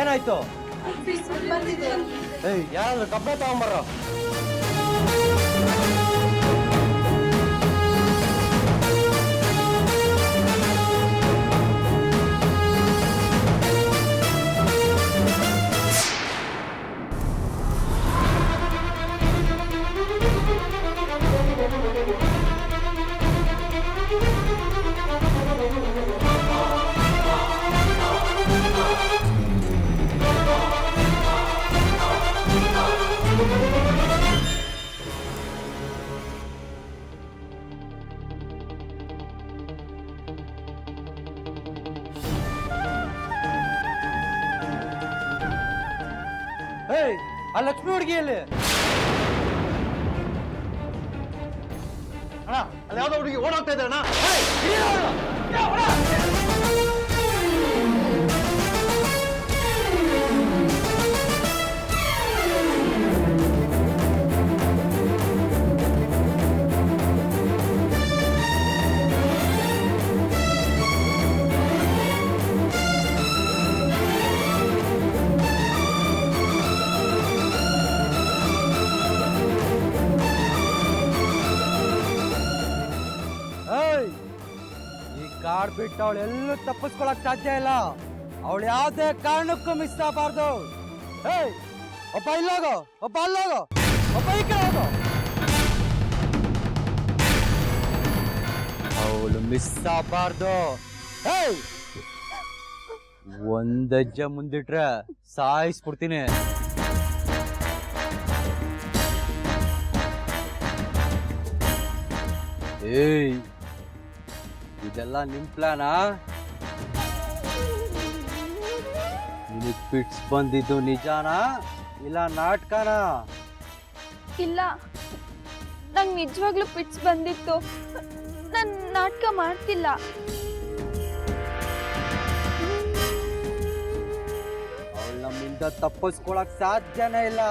ಏನಾಯ್ತು? ಯಾರಾದ್ರೂ ಕಬ್ಬೆ ತಗೊಂಬರ್ರ. ಆ ಲಕ್ಷ್ಮಿ ಹುಡುಗಿಯಲ್ಲಿ ಅಣ್ಣ, ಅಲ್ಲಿ ಯಾವ್ದೋ ಹುಡುಗಿ ಓಡೋಗ್ತಾ ಇದೆ ಅಣ್ಣ. ಕಾಡ್ ಬಿಟ್ಟು ಅವಳು ಎಲ್ಲೂ ತಪ್ಪಿಸ್ಕೊಳಕ್ ಸಾಧ್ಯ ಇಲ್ಲ. ಅವಳು ಯಾವ್ದೇ ಕಾರಣಕ್ಕೂ ಮಿಸ್ ಆಗಬಾರ್ದು. ಒಬ್ಬ ಇಲ್ಲೋಗೋ, ಒಬ್ಬ ಅಲ್ಲೋಗೋ, ಒಬ್ಬ ಈ ಕಡೆ ಹೋಗೋ. ಅವಳು ಮಿಸ್ ಆಗಬಾರ್ದು. ಒಂದಜ್ಜ ಮುಂದಿಟ್ರೆ ಸಾಯಿಸ್ಬಿಡ್ತೀನಿ. ಇದೆಲ್ಲ ನಿಮ್ ಪ್ಲಾನಾ? ನಿನಗ್ ಫಿಟ್ಸ್ ಬಂದಿದ್ದು ನಿಜಾನಾ ಇಲ್ಲ ನಾಟಕನಾ? ಇಲ್ಲ, ನಂಗೆ ನಿಜವಾಗ್ಲೂ ಫಿಟ್ಸ್ ಬಂದಿತ್ತು. ನಾನು ನಾಟಕ ಮಾಡ್ತಿಲ್ಲ. ಅವಳು ನಮ್ಮಿಂದ ತಪ್ಪಿಸ್ಕೊಳಕ್ ಸಾಧ್ಯನೇ ಇಲ್ಲ.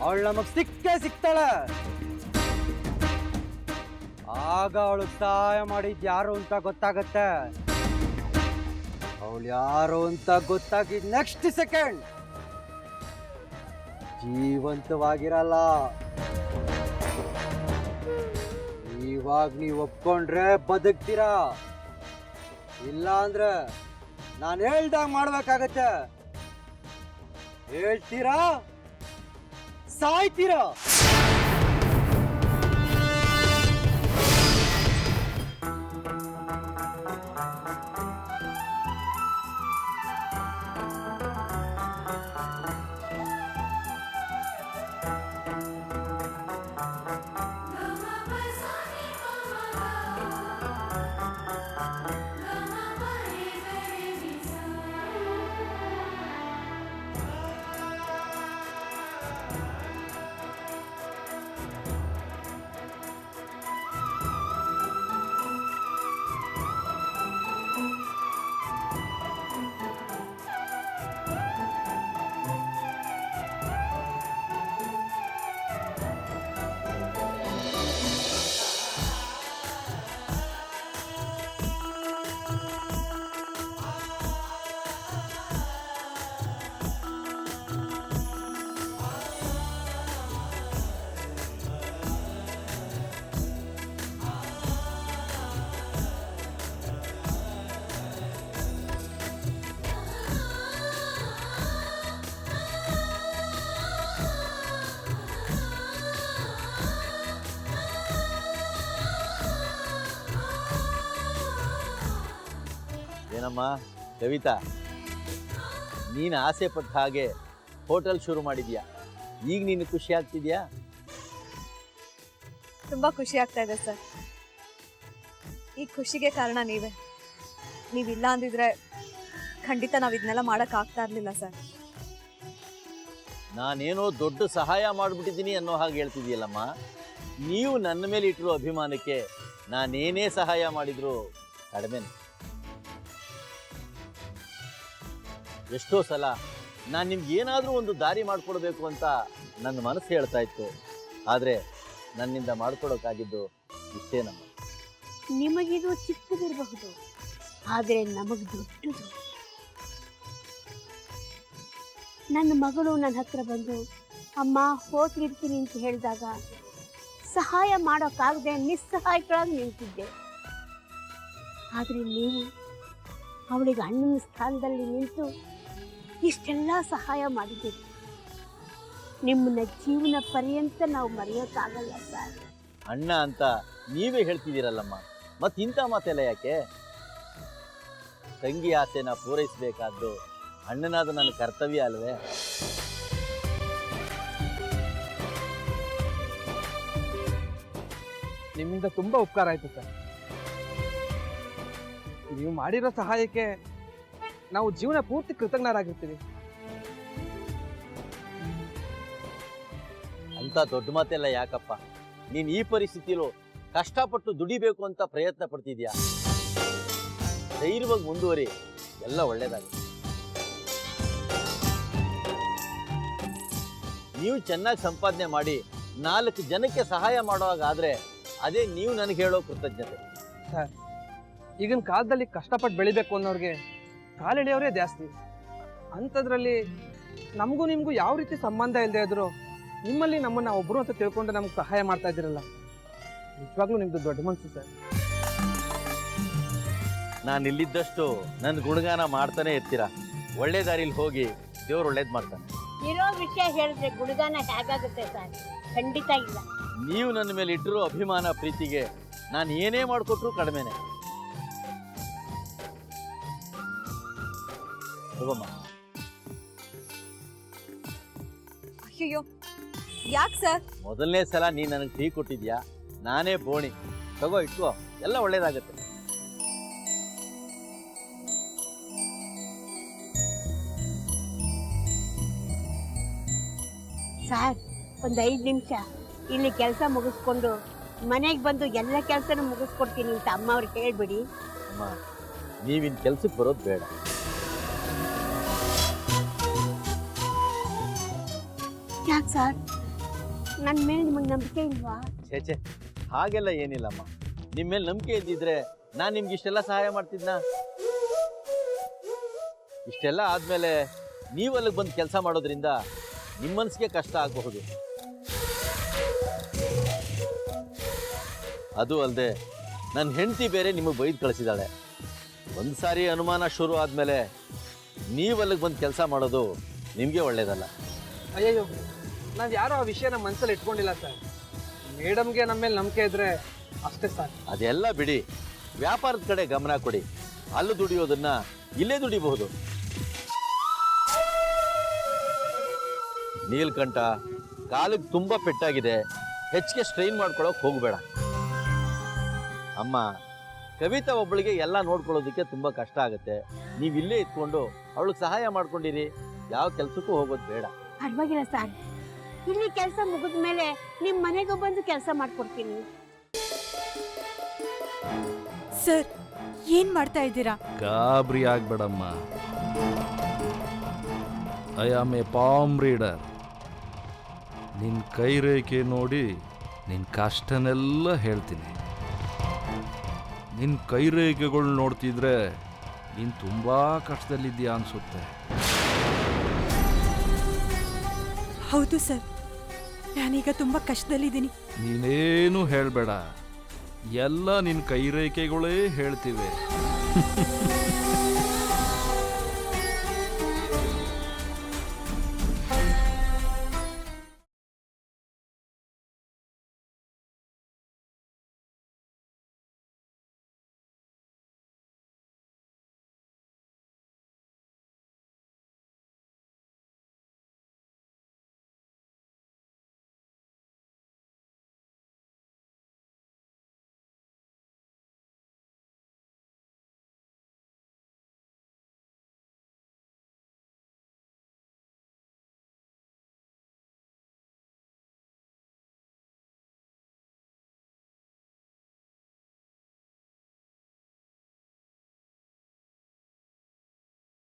ಅವಳು ನಮಗ್ ಸಿಕ್ಕೇ ಸಿಗ್ತಾಳೆ. ಆಗ ಅವಳು ಸಹಾಯ ಮಾಡಿದ್ ಯಾರು ಅಂತ ಗೊತ್ತಾಗತ್ತೆ. ಅವಳು ಯಾರು ಅಂತ ಗೊತ್ತಾಗಿದ್ ನೆಕ್ಸ್ಟ್ ಸೆಕೆಂಡ್ ಜೀವಂತವಾಗಿರಲ್ಲ. ಇವಾಗ ನೀವು ಒಪ್ಕೊಂಡ್ರೆ ಬದುಕ್ತೀರಾ, ಇಲ್ಲ ಅಂದ್ರೆ ನಾನು ಹೇಳ್ದಾಗ ಮಾಡ್ಬೇಕಾಗತ್ತೆ. ಹೇಳ್ತೀರಾ ಸಾಯ್ತೀರಾ? ಏನಮ್ಮ ಕವಿತಾ, ನೀನು ಆಸೆ ಪಟ್ಟ ಹಾಗೆ ಹೋಟೆಲ್ ಶುರು ಮಾಡಿದ್ಯಾ. ಈಗ ನೀನು ಖುಷಿ ಆಗ್ತಿದ್ಯಾ? ತುಂಬಾ ಖುಷಿ ಆಗ್ತಾ ಇದೆ ಸರ್. ಈ ಖುಷಿಗೆ ಕಾರಣ ನೀವೇ. ನೀವಿಲ್ಲ ಅಂದಿದ್ರೆ ಖಂಡಿತ ನಾವು ಇದನ್ನೆಲ್ಲ ಮಾಡಕ್ ಆಗ್ತಾ ಇರ್ಲಿಲ್ಲ ಸರ್. ನಾನೇನೋ ದೊಡ್ಡ ಸಹಾಯ ಮಾಡಿಬಿಟ್ಟಿದ್ದೀನಿ ಅನ್ನೋ ಹಾಗೆ ಹೇಳ್ತಿದ್ಯಲ್ಲಮ್ಮ. ನೀವು ನನ್ನ ಮೇಲೆ ಇಟ್ಟಿರೋ ಅಭಿಮಾನಕ್ಕೆ ನಾನೇನೇ ಸಹಾಯ ಮಾಡಿದ್ರು ಕಡಿಮೆನೆ. ಎಷ್ಟೋ ಸಲ ನಾನು ನಿಮ್ಗೆ ಏನಾದರೂ ಒಂದು ದಾರಿ ಮಾಡಿಕೊಡ್ಬೇಕು ಅಂತ ನನ್ನ ಮನಸ್ಸು ಹೇಳ್ತಾ ಇತ್ತು. ಆದರೆ ನನ್ನಿಂದ ಮಾಡ್ಕೊಡೋಕ್ಕಾಗಿದ್ದು ಇಷ್ಟೇನಮ್ಮ. ನಿಮಗಿದು ಚಿಕ್ಕದಿರಬಹುದು, ಆದರೆ ನಮಗೆ ದೊಡ್ಡದು. ನನ್ನ ಮಗಳು ನನ್ನ ಹತ್ರ ಬಂದು ಅಮ್ಮ ಹೋಗ್ತಿರ್ತೀನಿ ಅಂತ ಹೇಳಿದಾಗ ಸಹಾಯ ಮಾಡೋಕ್ಕಾಗದೆ ನಿಸ್ಸಹಾಯಕರಾಗಿ ನಿಂತಿದ್ದೆ. ಆದರೆ ನೀವು ಅವಳಿಗೆ ಅಣ್ಣನ ಸ್ಥಾನದಲ್ಲಿ ನಿಂತು ಇಷ್ಟೆಲ್ಲ ಸಹಾಯ ಮಾಡಿದ್ದೀರಿ. ನಿಮ್ಮನ್ನ ಜೀವನ ಪರ್ಯಂತ ನಾವು ಮರೆಯೋಕ್ಕಾಗಲ್ಲ ಸರ್. ಅಣ್ಣ ಅಂತ ನೀವೇ ಹೇಳ್ತಿದ್ದೀರಲ್ಲಮ್ಮ, ಮತ್ತೆ ಇಂಥ ಮಾತೆಲ್ಲ ಯಾಕೆ? ತಂಗಿ ಆಸೆನ ಪೂರೈಸಬೇಕಾದ್ದು ಅಣ್ಣನಾದ ನನ್ನ ಕರ್ತವ್ಯ ಅಲ್ವೇ? ನಿಮ್ಮಿಂದ ತುಂಬಾ ಉಪಕಾರ ಆಯ್ತು ಸರ್. ನೀವು ಮಾಡಿರೋ ಸಹಾಯಕ್ಕೆ ನಾವು ಜೀವನ ಪೂರ್ತಿ ಕೃತಜ್ಞರಾಗಿರ್ತೀವಿ. ಅಂತ ದೊಡ್ಡ ಮಾತೆಲ್ಲ ಯಾಕಪ್ಪ? ನೀನು ಈ ಪರಿಸ್ಥಿತಿಲೂ ಕಷ್ಟಪಟ್ಟು ದುಡಿಬೇಕು ಅಂತ ಪ್ರಯತ್ನ ಪಡ್ತಿದ್ಯಾ. ಧೈರ್ಯವಾಗಿ ಮುಂದುವರಿ, ಎಲ್ಲ ಒಳ್ಳೇದಾಗುತ್ತೆ. ನೀವು ಚೆನ್ನಾಗಿ ಸಂಪಾದನೆ ಮಾಡಿ 4 ಜನಕ್ಕೆ ಸಹಾಯ ಮಾಡೋವಾಗಾದ್ರೆ ಅದೇ ನೀವು ನನಗೆ ಹೇಳೋ ಕೃತಜ್ಞತೆ. ಸರ್, ಈಗಿನ ಕಾಲದಲ್ಲಿ ಕಷ್ಟಪಟ್ಟು ಬೆಳಿಬೇಕು ಅನ್ನೋರಿಗೆ ಕಾಲೆಳೆಯೋರೇ ಜಾಸ್ತಿ. ಅಂಥದ್ರಲ್ಲಿ ನಮಗೂ ನಿಮಗೂ ಯಾವ ರೀತಿ ಸಂಬಂಧ ಇಲ್ಲದೆ ಇದ್ರು ನಿಮ್ಮಲ್ಲಿ ನಮ್ಮನ್ನ ಒಬ್ರು ಅಂತ ತಿಳ್ಕೊಂಡು ನಮ್ಗೆ ಸಹಾಯ ಮಾಡ್ತಾ ಇದ್ದೀರಲ್ಲ, ನಿಜವಾಗ್ಲೂ ನಿಮ್ದು ದೊಡ್ಡ ಮನಸ್ಸು ಸರ್. ನಾನು ಇಲ್ಲಿದ್ದಷ್ಟು ನನ್ನ ಗುಣಗಾನ ಮಾಡ್ತಾನೆ ಇರ್ತೀರಾ. ಒಳ್ಳೆ ದಾರಿಲಿ ಹೋಗಿ ದೇವ್ರು ಒಳ್ಳೇದು ಮಾಡ್ತಾನೆ. ಇರೋ ವಿಷಯ ಹೇಳಿದ್ರೆ ಗುಣಗಾನ ಹೇಗಾಗುತ್ತೆ ಸರ್? ಖಂಡಿತ ಇಲ್ಲ. ನೀವು ನನ್ನ ಮೇಲೆ ಇಟ್ಟಿರೋ ಅಭಿಮಾನ ಪ್ರೀತಿಗೆ ನಾನು ಏನೇ ಮಾಡಿಕೊಟ್ರು ಕಡಿಮೆನೆ. ತಗೋಮ್ಮ. ಅಯ್ಯೋ, ಯಾಕೆ ಸರ್? ಮೊದಲನೇ ಸಲ ನೀನು ನನಗೆ ಟೀ ಕೊಟ್ಟಿದ್ಯಾ, ನಾನೇ ಬೋಣಿ. ತಗೋ, ಇಟ್ಕೋ, ಎಲ್ಲ ಒಳ್ಳೇದಾಗತ್ತೆ. ಸರ್, ಒಂದು 5 ನಿಮಿಷ ಇಲ್ಲಿ ಕೆಲಸ ಮುಗಿಸ್ಕೊಂಡು ಮನೆಗೆ ಬಂದು ಎಲ್ಲ ಕೆಲಸನೂ ಮುಗಿಸ್ಕೊಡ್ತೀನಿ ಅಂತ ಅಮ್ಮ ಅವ್ರಿಗೆ ಹೇಳ್ಬಿಡಿ. ಅಮ್ಮ, ನೀವಿನ್ ಕೆಲ್ಸಕ್ಕೆ ಬರೋದು ಬೇಡ. ಯಾಕೆ ಸರ್? ನನ್ನ ಮೇಲೆ ನಿಮಗೆ ನಂಬಿಕೆ ಇಲ್ವಾ? ಛೇ, ಹಾಗೆಲ್ಲ ಏನಿಲ್ಲಮ್ಮ. ನಿಮ್ಮ ಮೇಲೆ ನಂಬಿಕೆ ಇದ್ದಿದ್ರೆ ನಾನು ನಿಮ್ಗೆ ಇಷ್ಟೆಲ್ಲ ಸಹಾಯ ಮಾಡ್ತಿದ್ನ? ಇಷ್ಟೆಲ್ಲ ಆದ್ಮೇಲೆ ನೀವು ಅಲ್ಲಿಗೆ ಬಂದು ಕೆಲಸ ಮಾಡೋದ್ರಿಂದ ನಿಮ್ಮ ಮನಸ್ಸಿಗೆ ಕಷ್ಟ ಆಗಬಹುದು. ಅದು ಅಲ್ಲದೆ ನನ್ನ ಹೆಂಡತಿ ಬೇರೆ ನಿಮಗೆ ಬೈದು ಕಳಿಸಿದಾಳೆ. ಒಂದು ಸಾರಿ ಅನುಮಾನ ಶುರು ಆದಮೇಲೆ ನೀವು ಅಲ್ಲಿಗೆ ಬಂದು ಕೆಲಸ ಮಾಡೋದು ನಿಮಗೆ ಒಳ್ಳೇದಲ್ಲ. ಅಯ್ಯಯ್ಯೋ, ನಾವು ಯಾರೋ ಆ ವಿಷಯನ ಮನಸ್ಸಲ್ಲಿ ಇಟ್ಕೊಂಡಿಲ್ಲ ಸರ್. ಮೇಡಮ್ಗೆ ನಮ್ಮ ಮೇಲೆ ನಂಬಿಕೆ ಇದ್ರೆ ಅಷ್ಟೇ ಸಾಕು. ಅದೆಲ್ಲ ಬಿಡಿ, ವ್ಯಾಪಾರದ ಕಡೆ ಗಮನ ಕೊಡಿ. ಅಲ್ಲೂ ದುಡಿಯೋದನ್ನ ಇಲ್ಲೇ ದುಡಿಬಹುದು. ನೀಲ್ಕಂಠ, ಕಾಲಿಗೆ ತುಂಬ ಪೆಟ್ಟಾಗಿದೆ, ಹೆಚ್ಚಿಗೆ ಸ್ಟ್ರೈನ್ ಮಾಡ್ಕೊಳ್ಳೋಕೆ ಹೋಗಬೇಡ. ಅಮ್ಮ, ಕವಿತಾ ಒಬ್ಬಳಿಗೆ ಎಲ್ಲ ನೋಡ್ಕೊಳ್ಳೋದಕ್ಕೆ ತುಂಬ ಕಷ್ಟ ಆಗುತ್ತೆ. ನೀವು ಇಲ್ಲೇ ಇಟ್ಕೊಂಡು ಅವಳಿಗೆ ಸಹಾಯ ಮಾಡ್ಕೊಂಡಿರಿ. ಯಾವ ಕೆಲಸಕ್ಕೂ ಹೋಗೋದು ಬೇಡ. ಪರವಾಗಿಲ್ಲ ಸರ್, ಇಲ್ಲಿ ಕೆಲಸ ಮುಗಿದ ಮೇಲೆ ನಿಮ್ಮ ಮನೆಗೆ ಬಂದು ಕೆಲಸ ಮಾಡ್ಕೊಡ್ತೀನಿ. ಸರ್, ಏನ್ ಮಾಡ್ತಾ ಇದ್ದೀರಾ? ಗಾಬರಿ ಆಗ್ಬೇಡಮ್ಮ. I am a palm reader. ನಿನ್ನ ಕೈ ರೇಖೆ ನೋಡಿ ನಿನ್ನ ಕಷ್ಟನೆಲ್ಲ ಹೇಳ್ತೀನಿ. ನಿನ್ನ ಕೈ ರೇಖೆಗಳು ನೋಡ್ತಿದ್ರೆ ನೀನು ತುಂಬ ಕಷ್ಟದಲ್ಲಿದ್ದೀಯಾ ಅನಿಸುತ್ತೆ. ಹೌದು ಸರ್, ನಾನೀಗ ತುಂಬಾ ಕಷ್ಟದಲ್ಲಿದ್ದೀನಿ. ನೀನೇನು ಹೇಳಬೇಡ, ಎಲ್ಲ ನಿನ್ನ ಕೈ ರೇಖೆಗಳೇ ಹೇಳ್ತಿವೆ.